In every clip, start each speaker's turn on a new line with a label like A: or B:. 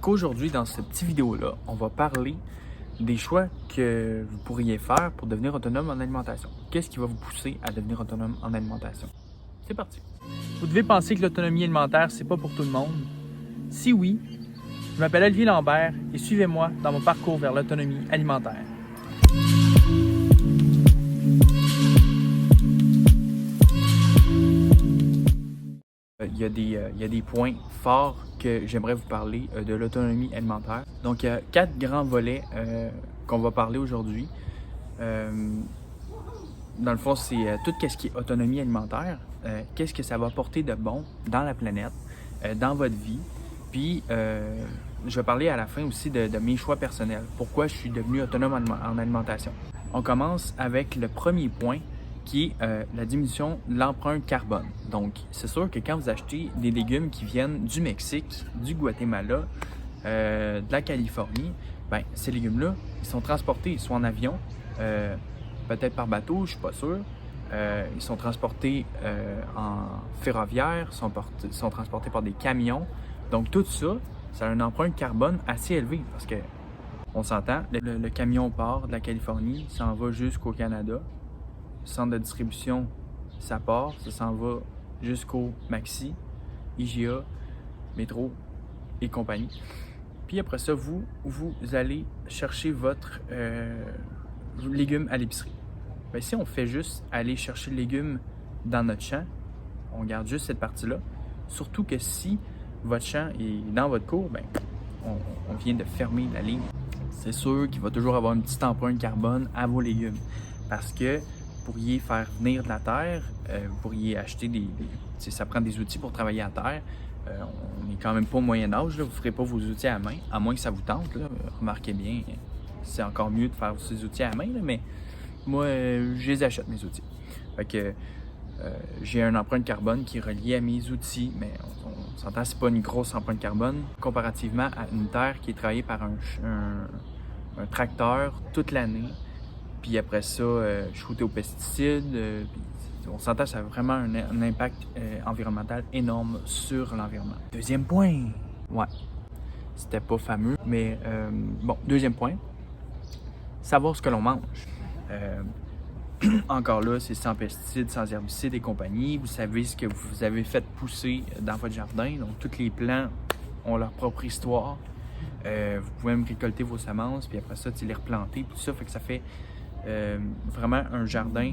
A: qu'aujourd'hui, dans cette petite vidéo-là, on va parler des choix que vous pourriez faire pour devenir autonome en alimentation. Qu'est-ce qui va vous pousser à devenir autonome en alimentation? C'est parti! Vous devez penser que l'autonomie alimentaire, c'est pas pour tout le monde. Si oui, je m'appelle Olivier Lambert et suivez-moi dans mon parcours vers l'autonomie alimentaire. Il y a des points forts que j'aimerais vous parler de l'autonomie alimentaire. Donc, il y a 4 grands volets qu'on va parler aujourd'hui. Dans le fond, c'est tout ce qui est autonomie alimentaire. Qu'est-ce que ça va apporter de bon dans la planète, dans votre vie. Puis, je vais parler à la fin aussi de mes choix personnels. Pourquoi je suis devenu autonome en alimentation. On commence avec le premier point, qui est la diminution de l'empreinte carbone. Donc, c'est sûr que quand vous achetez des légumes qui viennent du Mexique, du Guatemala, de la Californie, ben ces légumes-là, ils sont transportés soit en avion, peut-être par bateau, je ne suis pas sûr. Ils sont transportés en ferroviaire, sont transportés par des camions. Donc, tout ça, ça a une empreinte carbone assez élevée parce que, on s'entend, le camion part de la Californie, ça en va jusqu'au Canada. Centre de distribution, ça part, ça s'en va jusqu'au Maxi, IGA, Métro et compagnie. Puis après ça, vous allez chercher votre légumes à l'épicerie. Bien, si on fait juste aller chercher le légume dans notre champ, on garde juste cette partie-là. Surtout que si votre champ est dans votre cour, bien, on vient de fermer la ligne. C'est sûr qu'il va toujours avoir une petite empreinte carbone à vos légumes parce que vous pourriez faire venir de la terre, vous pourriez acheter ça prend des outils pour travailler à terre. On n'est quand même pas au Moyen-Âge, vous ne ferez pas vos outils à la main, à moins que ça vous tente. Là. Remarquez bien, c'est encore mieux de faire ces outils à la main, là, mais moi, je les achète, mes outils. Fait que j'ai une empreinte carbone qui est reliée à mes outils, mais on s'entend, c'est pas une grosse empreinte carbone comparativement à une terre qui est travaillée par un tracteur toute l'année. Puis après ça, shooter aux pesticides. Puis on s'entend, ça a vraiment un impact environnemental énorme sur l'environnement. Deuxième point. Ouais, c'était pas fameux, mais bon, deuxième point. Savoir ce que l'on mange. Encore là, c'est sans pesticides, sans herbicides et compagnie. Vous savez ce que vous avez fait pousser dans votre jardin. Donc, tous les plants ont leur propre histoire. Vous pouvez même récolter vos semences, puis après ça, les replanter, puis tout ça. Fait que ça fait vraiment un jardin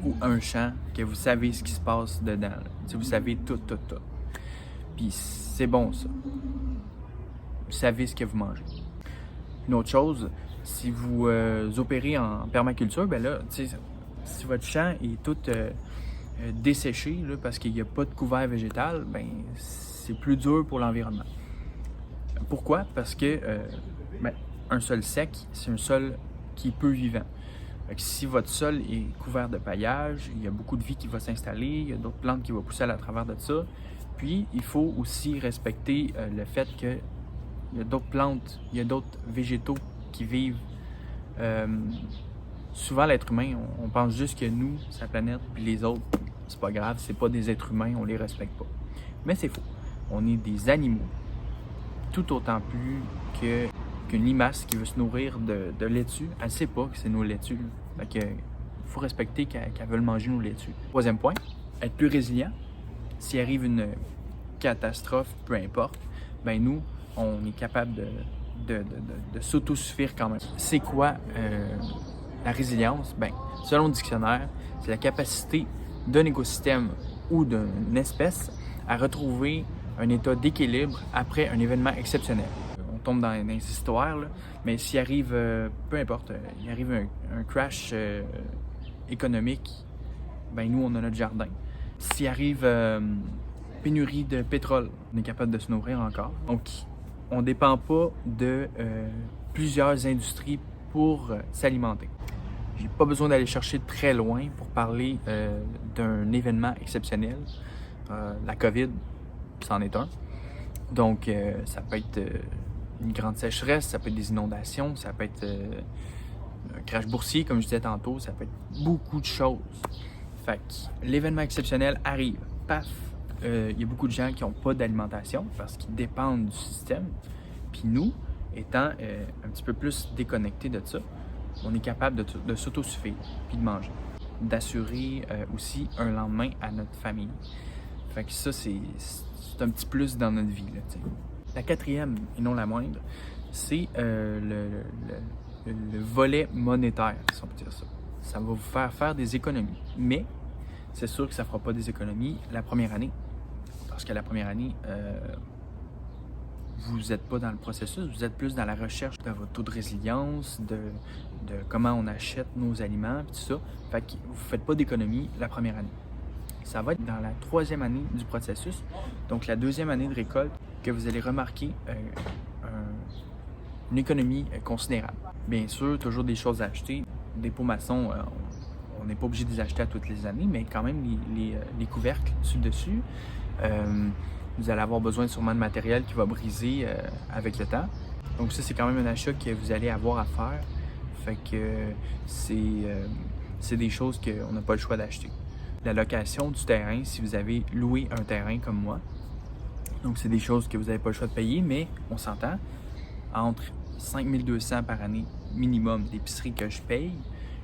A: ou un champ que vous savez ce qui se passe dedans. Vous savez tout. Puis c'est bon, ça. Vous savez ce que vous mangez. Une autre chose, si vous opérez en permaculture, ben là, si votre champ est tout desséché là, parce qu'il n'y a pas de couvert végétal, ben c'est plus dur pour l'environnement. Pourquoi? Parce que un sol sec, c'est un sol qui est peu vivant. Fait que si votre sol est couvert de paillage, il y a beaucoup de vie qui va s'installer, il y a d'autres plantes qui vont pousser à travers de ça. Puis, il faut aussi respecter le fait qu'il y a d'autres plantes, il y a d'autres végétaux qui vivent. Souvent, l'être humain, on pense juste que nous, sa planète, puis les autres, c'est pas grave, c'est pas des êtres humains, on les respecte pas. Mais c'est faux. On est des animaux. Tout autant plus qu'une limace qui veut se nourrir de laitue, elle ne sait pas que c'est nos laitues. Fait que faut respecter qu'elle veut manger nos laitues. Troisième point, être plus résilient. S'il arrive une catastrophe, peu importe, ben nous, on est capable de s'autosuffire quand même. C'est quoi la résilience? Ben, selon le dictionnaire, c'est la capacité d'un écosystème ou d'une espèce à retrouver un état d'équilibre après un événement exceptionnel. On tombe dans des histoires, là, mais s'il arrive, peu importe, il arrive un crash économique, ben nous, on a notre jardin. S'il arrive pénurie de pétrole, on est capable de se nourrir encore. Donc, on ne dépend pas de plusieurs industries pour s'alimenter. J'ai pas besoin d'aller chercher très loin pour parler d'un événement exceptionnel. La COVID, c'en est un. Donc, ça peut être une grande sécheresse, ça peut être des inondations, ça peut être un crash boursier, comme je disais tantôt, ça peut être beaucoup de choses. Fait que l'événement exceptionnel arrive, paf, il y a beaucoup de gens qui n'ont pas d'alimentation parce qu'ils dépendent du système. Puis nous, étant un petit peu plus déconnectés de ça, on est capable de s'autosuffire puis de manger. D'assurer aussi un lendemain à notre famille. Fait que ça, c'est un petit plus dans notre vie, là, t'sais. La quatrième, et non la moindre, c'est le volet monétaire, si on peut dire ça. Ça va vous faire des économies. Mais c'est sûr que ça ne fera pas des économies la première année. Parce que la première année, vous n'êtes pas dans le processus, vous êtes plus dans la recherche de votre taux de résilience, de comment on achète nos aliments, et tout ça. Fait que vous ne faites pas d'économie la première année. Ça va être dans la troisième année du processus, donc la deuxième année de récolte, que vous allez remarquer une économie considérable. Bien sûr, toujours des choses à acheter. Des pots maçons, on n'est pas obligé de les acheter à toutes les années, mais quand même les couvercles dessus. Vous allez avoir besoin sûrement de matériel qui va briser avec le temps. Donc ça, c'est quand même un achat que vous allez avoir à faire. Fait que c'est des choses qu'on n'a pas le choix d'acheter. La location du terrain, si vous avez loué un terrain comme moi, donc c'est des choses que vous n'avez pas le choix de payer, mais on s'entend, entre 5 200 par année minimum d'épicerie que je paye,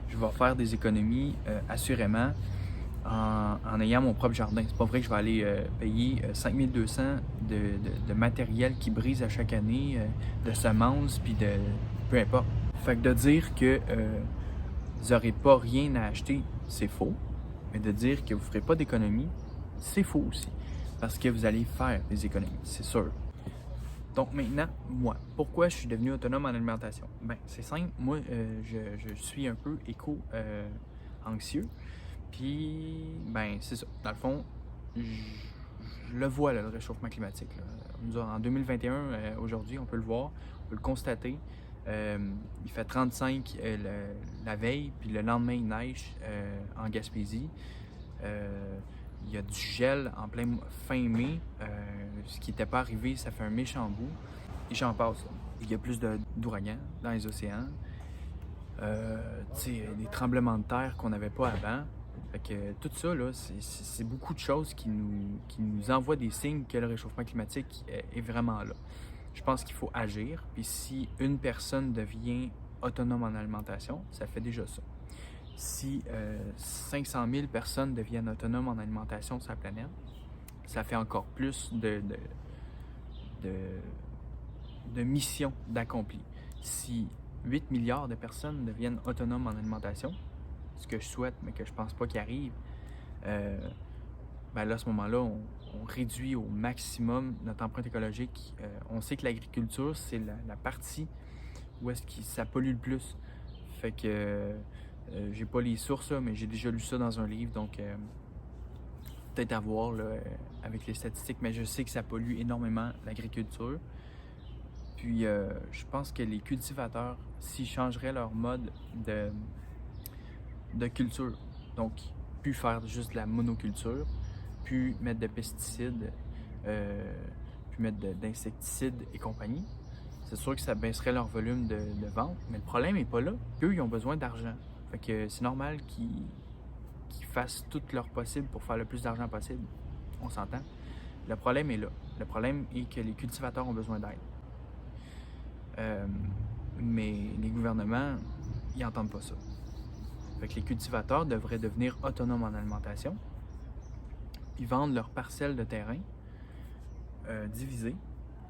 A: je vais faire des économies assurément en ayant mon propre jardin. C'est pas vrai que je vais aller payer 5 200 de matériel qui brise à chaque année, de semences, puis de peu importe. Fait que de dire que vous n'aurez pas rien à acheter, c'est faux. Mais de dire que vous ne ferez pas d'économie, c'est faux aussi. Parce que vous allez faire des économies, c'est sûr. Donc maintenant, moi, pourquoi je suis devenu autonome en alimentation? Ben, c'est simple. Moi, je suis un peu éco-anxieux. Puis, ben, c'est ça. Dans le fond, je le vois, là, le réchauffement climatique. Là. En 2021, aujourd'hui, on peut le voir, on peut le constater. Il fait 35 la veille, puis le lendemain, il neige en Gaspésie. Il y a du gel en plein fin mai, ce qui n'était pas arrivé, ça fait un méchant bout. Et j'en passe. Là. Il y a plus d'ouragans dans les océans. Des tremblements de terre qu'on n'avait pas avant. Fait que tout ça, là, c'est beaucoup de choses qui nous envoient des signes que le réchauffement climatique est vraiment là. Je pense qu'il faut agir. Puis si une personne devient autonome en alimentation, ça fait déjà ça. Si 500 000 personnes deviennent autonomes en alimentation sur la planète, ça fait encore plus de missions d'accompli. Si 8 milliards de personnes deviennent autonomes en alimentation, ce que je souhaite, mais que je pense pas qu'il arrive, ben là, à ce moment-là, on réduit au maximum notre empreinte écologique. On sait que l'agriculture, c'est la partie où est-ce que ça pollue le plus. Fait que j'ai pas les sources, mais j'ai déjà lu ça dans un livre, donc peut-être à voir là, avec les statistiques, mais je sais que ça pollue énormément l'agriculture. Puis je pense que les cultivateurs, s'ils changeraient leur mode de culture, donc plus faire juste de la monoculture, plus mettre de pesticides, plus mettre d'insecticides et compagnie, c'est sûr que ça baisserait leur volume de vente. Mais le problème n'est pas là. Eux, ils ont besoin d'argent. Fait que c'est normal qu'ils fassent tout leur possible pour faire le plus d'argent possible. On s'entend. Le problème est là. Le problème est que les cultivateurs ont besoin d'aide. Mais les gouvernements, ils n'entendent pas ça. Fait que les cultivateurs devraient devenir autonomes en alimentation. Ils vendent leurs parcelles de terrain divisées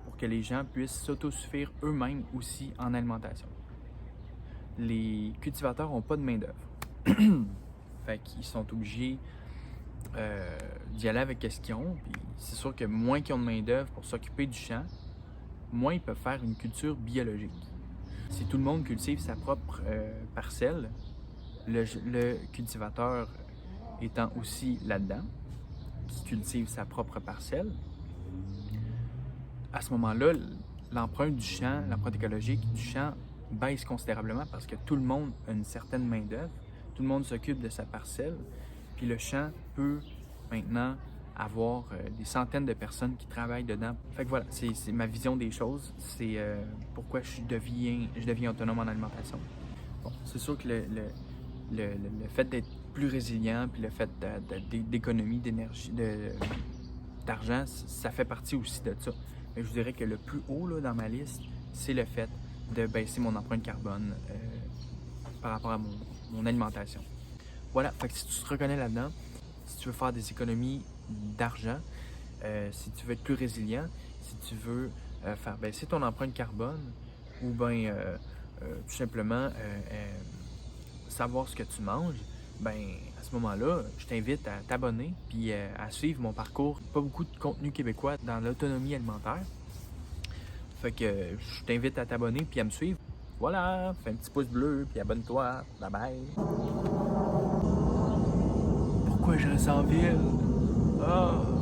A: pour que les gens puissent s'autosuffire eux-mêmes aussi en alimentation. Les cultivateurs n'ont pas de main-d'œuvre. Fait qu'ils sont obligés d'y aller avec ce qu'ils ont. Puis c'est sûr que moins qu'ils ont de main-d'œuvre pour s'occuper du champ, moins ils peuvent faire une culture biologique. Si tout le monde cultive sa propre parcelle, le cultivateur étant aussi là-dedans, qui cultive sa propre parcelle, à ce moment-là, l'empreinte du champ, l'empreinte écologique du champ baisse considérablement parce que tout le monde a une certaine main-d'œuvre, tout le monde s'occupe de sa parcelle, puis le champ peut maintenant avoir des centaines de personnes qui travaillent dedans. Fait que voilà, c'est ma vision des choses, c'est pourquoi je deviens autonome en alimentation. Bon, c'est sûr que le fait d'être plus résilient, puis le fait d'économie d'énergie, d'argent, ça fait partie aussi de ça. Mais je vous dirais que le plus haut là, dans ma liste, c'est le fait de baisser mon empreinte carbone par rapport à mon alimentation. Voilà, fait que si tu te reconnais là-dedans, si tu veux faire des économies d'argent, si tu veux être plus résilient, si tu veux faire baisser ton empreinte carbone, ou bien tout simplement savoir ce que tu manges, ben à ce moment-là, je t'invite à t'abonner puis à suivre mon parcours. Pas beaucoup de contenu québécois dans l'autonomie alimentaire. Fait que je t'invite à t'abonner puis à me suivre. Voilà, fais un petit pouce bleu puis abonne-toi. Bye bye. Pourquoi je reste en ville? Ah!